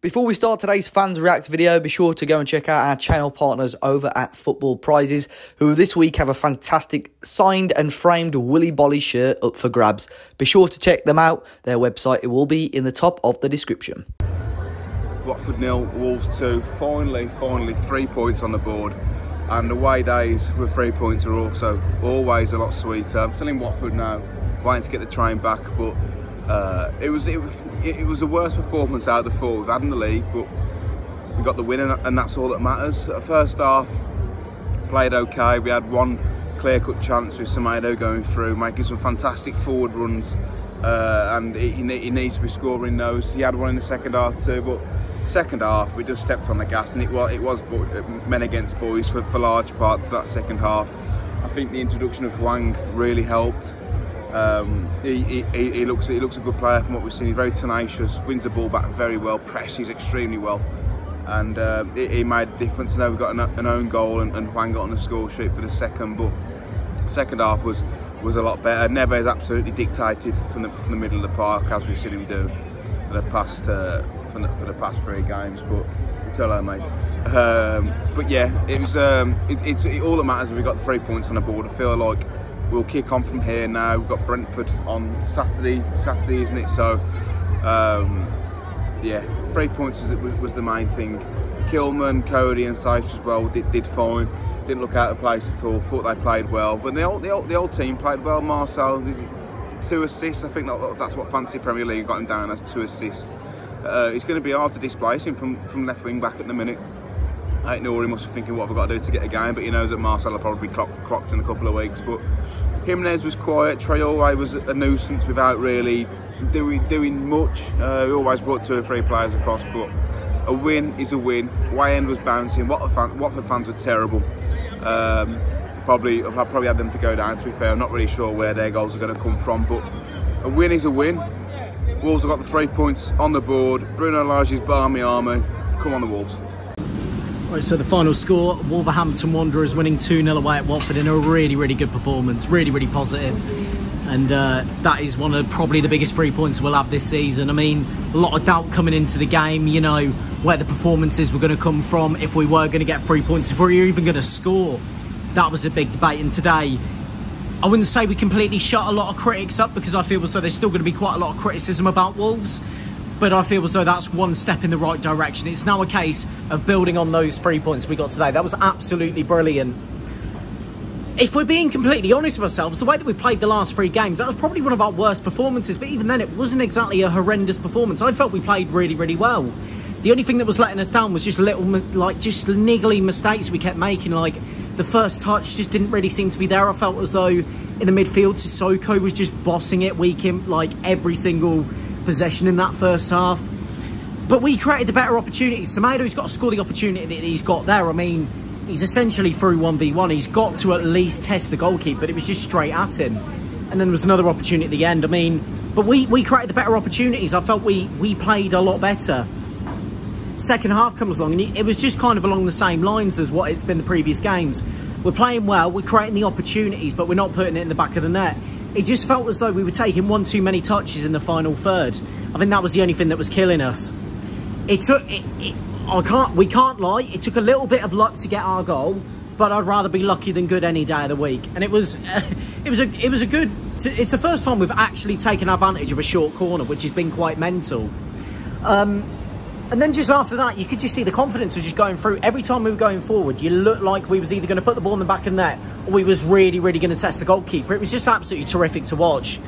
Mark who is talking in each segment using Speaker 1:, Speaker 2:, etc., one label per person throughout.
Speaker 1: Before we start today's Fans React video, be sure to go and check out our channel partners over at Football Prizes, who this week have a fantastic signed and framed Willy Bolly shirt up for grabs. Be sure to check them out. Their website, it will be in the top of the description.
Speaker 2: Watford 0, Wolves 2. Finally 3 points on the board. And away days with 3 points are also always a lot sweeter. I'm still in Watford now, waiting to get the train back, but it was the worst performance out of the four we've had in the league, but we got the win, and that's all that matters. First half, played okay. We had one clear-cut chance with Semedo going through, making some fantastic forward runs, and he needs to be scoring those. He had one in the second half too, but second half we just stepped on the gas, and it was men against boys for large parts of that second half. I think the introduction of Hwang really helped. He looks a good player from what we've seen. He's very tenacious, wins the ball back very well, presses extremely well, and he made a difference. Now we've got an own goal, and Hwang got on the score sheet for the second, but second half was a lot better. Neves absolutely dictated from the middle of the park, as we've seen him do for the past 3 games. But it's hello, mate. But yeah, it's all that matters. We got the 3 points on the board. I feel like we'll kick on from here now. We've got Brentford on Saturday, isn't it? So, yeah, 3 points was the main thing. Kilman, Cody and Saife as well did fine. Didn't look out of place at all. Thought they played well. But the old team played well. Marcel did 2 assists. I think that's what Fantasy Premier League got him down as, 2 assists. It's going to be hard to displace him from left wing back at the minute. I know he must be thinking, what have I got to do to get a game? But he knows that Marcel will probably be clocked in a couple of weeks. But Jimenez was quiet. Traore was a nuisance without really doing much. We always brought 2 or 3 players across, but a win is a win. Way end was bouncing. Watford fans were terrible. I've probably had them to go down, to be fair. I'm not really sure where their goals are going to come from, but a win is a win. Wolves have got the 3 points on the board. Bruno Lage's balmy army. Come on, the Wolves.
Speaker 3: Right, so the final score, Wolverhampton Wanderers winning 2-0 away at Watford in a really good performance, really positive. And that is one of probably the biggest 3 points we'll have this season. I mean, a lot of doubt coming into the game, you know, where the performances were going to come from, if we were going to get 3 points, if we were even going to score. That was a big debate. And today, I wouldn't say we completely shut a lot of critics up, because I feel as though there's still going to be quite a lot of criticism about Wolves. But I feel as though that's one step in the right direction. It's now a case of building on those 3 points we got today. That was absolutely brilliant. If we're being completely honest with ourselves, the way that we played the last 3 games, that was probably one of our worst performances. But even then, it wasn't exactly a horrendous performance. I felt we played really well. The only thing that was letting us down was just just niggly mistakes we kept making. Like, the first touch just didn't really seem to be there. I felt as though in the midfield, Sissoko was just bossing it every single possession in that first half. But we created the better opportunities. Semedo's got to score the opportunity that he's got there. I mean, he's essentially through 1v1. He's got to at least test the goalkeeper, but it was just straight at him. And then there was another opportunity at the end. I mean, but we created the better opportunities. I felt we played a lot better. Second half comes along, and it was just kind of along the same lines as what it's been the previous games. We're playing well, we're creating the opportunities, but we're not putting it in the back of the net. It just felt as though we were taking one too many touches in the final third. I think that was the only thing that was killing us. We can't lie, it took a little bit of luck to get our goal, but I'd rather be lucky than good any day of the week. And it's the first time we've actually taken advantage of a short corner, which has been quite mental. And then just after that, you could just see the confidence was just going through. Every time we were going forward, you looked like we was either going to put the ball in the back of the net, or we was really going to test the goalkeeper. It was just absolutely terrific to watch.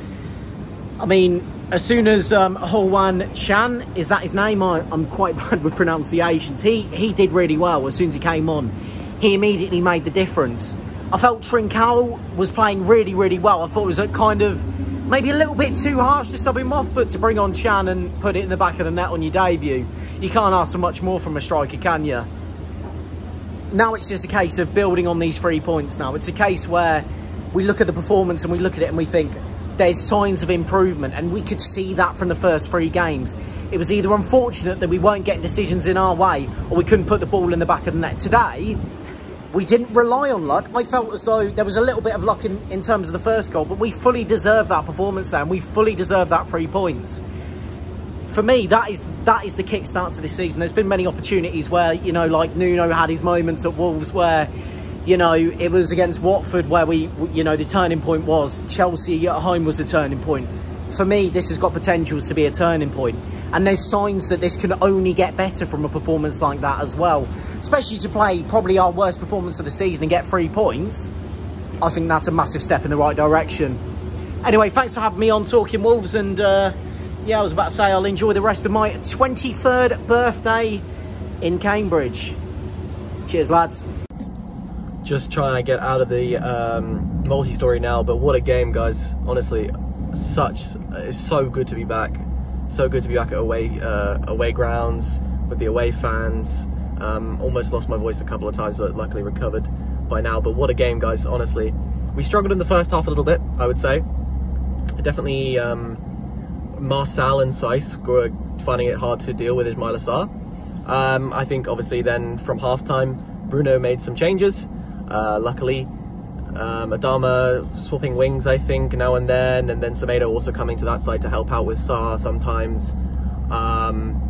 Speaker 3: I mean, as soon as Hwang Hee-Chan, is that his name? I'm quite bad with pronunciations. He did really well as soon as he came on. He immediately made the difference. I felt Trincao was playing really well. I thought it was a kind of maybe a little bit too harsh to sub him off, but to bring on Chan and put it in the back of the net on your debut, you can't ask for much more from a striker, can you? Now it's just a case of building on these 3 points now. It's a case where we look at the performance and we look at it and we think there's signs of improvement, and we could see that from the first 3 games. It was either unfortunate that we weren't getting decisions in our way, or we couldn't put the ball in the back of the net. Today, we didn't rely on luck. I felt as though there was a little bit of luck in terms of the first goal, but we fully deserved that performance there, and we fully deserved that 3 points. for me, that is the kickstart to this season. There's been many opportunities where, you know, like Nuno had his moments at Wolves where, you know, it was against Watford where you know, the turning point was. Chelsea at home was the turning point. For me, this has got potentials to be a turning point. And there's signs that this can only get better from a performance like that as well. Especially to play probably our worst performance of the season and get 3 points. I think that's a massive step in the right direction. Anyway, thanks for having me on Talking Wolves. And yeah, I was about to say I'll enjoy the rest of my 23rd birthday in Cambridge. Cheers, lads.
Speaker 4: Just trying to get out of the multi-story now, but what a game, guys. Honestly, it's so good to be back. So good to be back at away grounds with the away fans. Almost lost my voice a couple of times, but luckily recovered by now. But what a game, guys. Honestly, we struggled in the first half a little bit, I would say. Definitely Marcel and Saiss were finding it hard to deal with Ismail Assar. I think obviously then from halftime Bruno made some changes, luckily. Adama swapping wings, I think, now and then Semedo also coming to that side to help out with Sarr sometimes.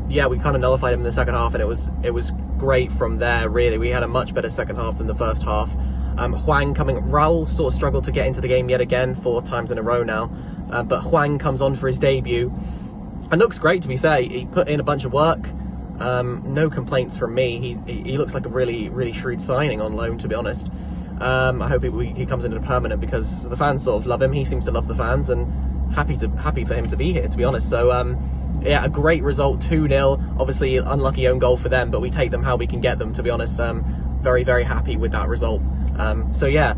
Speaker 4: Yeah, we kind of nullified him in the second half, and it was great from there, really. We had a much better second half than the first half. Hwang Raul sort of struggled to get into the game yet again, 4 times in a row now, but Hwang comes on for his debut and looks great, to be fair. He put in a bunch of work. No complaints from me. He looks like a really shrewd signing on loan, to be honest. I hope he comes into permanent, because the fans sort of love him. He seems to love the fans, and happy for him to be here, to be honest. So yeah, a great result, 2-0. Obviously unlucky own goal for them, but we take them how we can get them, to be honest. Very happy with that result. So yeah,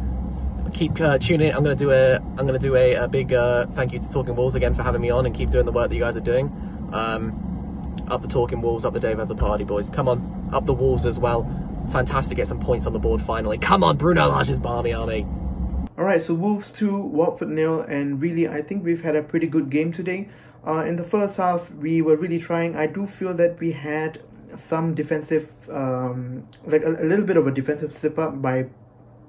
Speaker 4: keep tuning in. I'm gonna do a big thank you to Talking Wolves again for having me on, and keep doing the work that you guys are doing. Up the Talking Wolves, up the Dave has a party, boys. Come on, up the Wolves as well. Fantastic, get some points on the board finally. Come on, Bruno Lage's Barmy Army.
Speaker 5: Alright, so Wolves 2, Watford 0, and really I think we've had a pretty good game today. In the first half, we were really trying. I do feel that we had some defensive, like a little bit of a defensive slip up by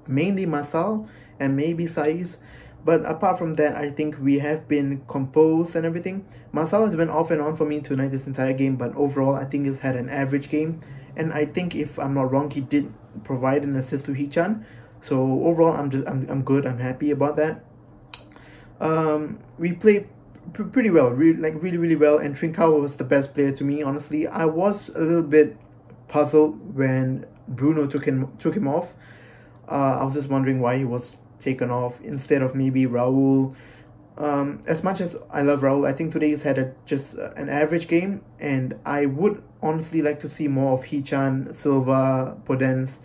Speaker 5: mainly Marcel and maybe Saiss. But apart from that, I think we have been composed and everything. Marcel has been off and on for me tonight this entire game, but overall I think he's had an average game. And I think, if I'm not wrong, he did provide an assist to Hee-Chan. So overall, I'm good. I'm happy about that. We played pretty well, really well. And Trincao was the best player to me. Honestly, I was a little bit puzzled when Bruno took him off. I was just wondering why he was taken off instead of maybe Raul. As much as I love Raul, I think today he's had just an average game, and I would honestly like to see more of Hee-Chan, Silva, Podence,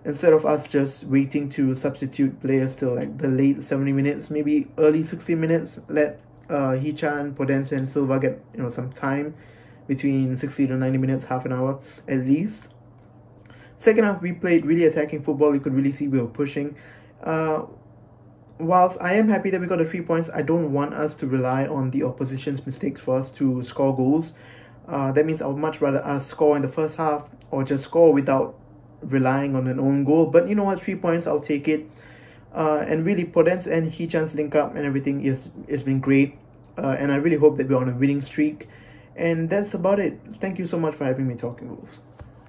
Speaker 5: instead of us just waiting to substitute players till like the late 70 minutes, maybe early 60 minutes. Let Hee-Chan, Podence and Silva get, you know, some time between 60 to 90 minutes, half an hour at least. Second half, we played really attacking football. You could really see we were pushing. Whilst I am happy that we got the 3 points, I don't want us to rely on the opposition's mistakes for us to score goals. That means I would much rather us score in the first half, or just score without relying on an own goal. But you know what, 3 points, I'll take it. And really, Podence and Hee-Chan's link up and everything is been great. And I really hope that we're on a winning streak. And that's about it. Thank you so much for having me, Talking Wolves.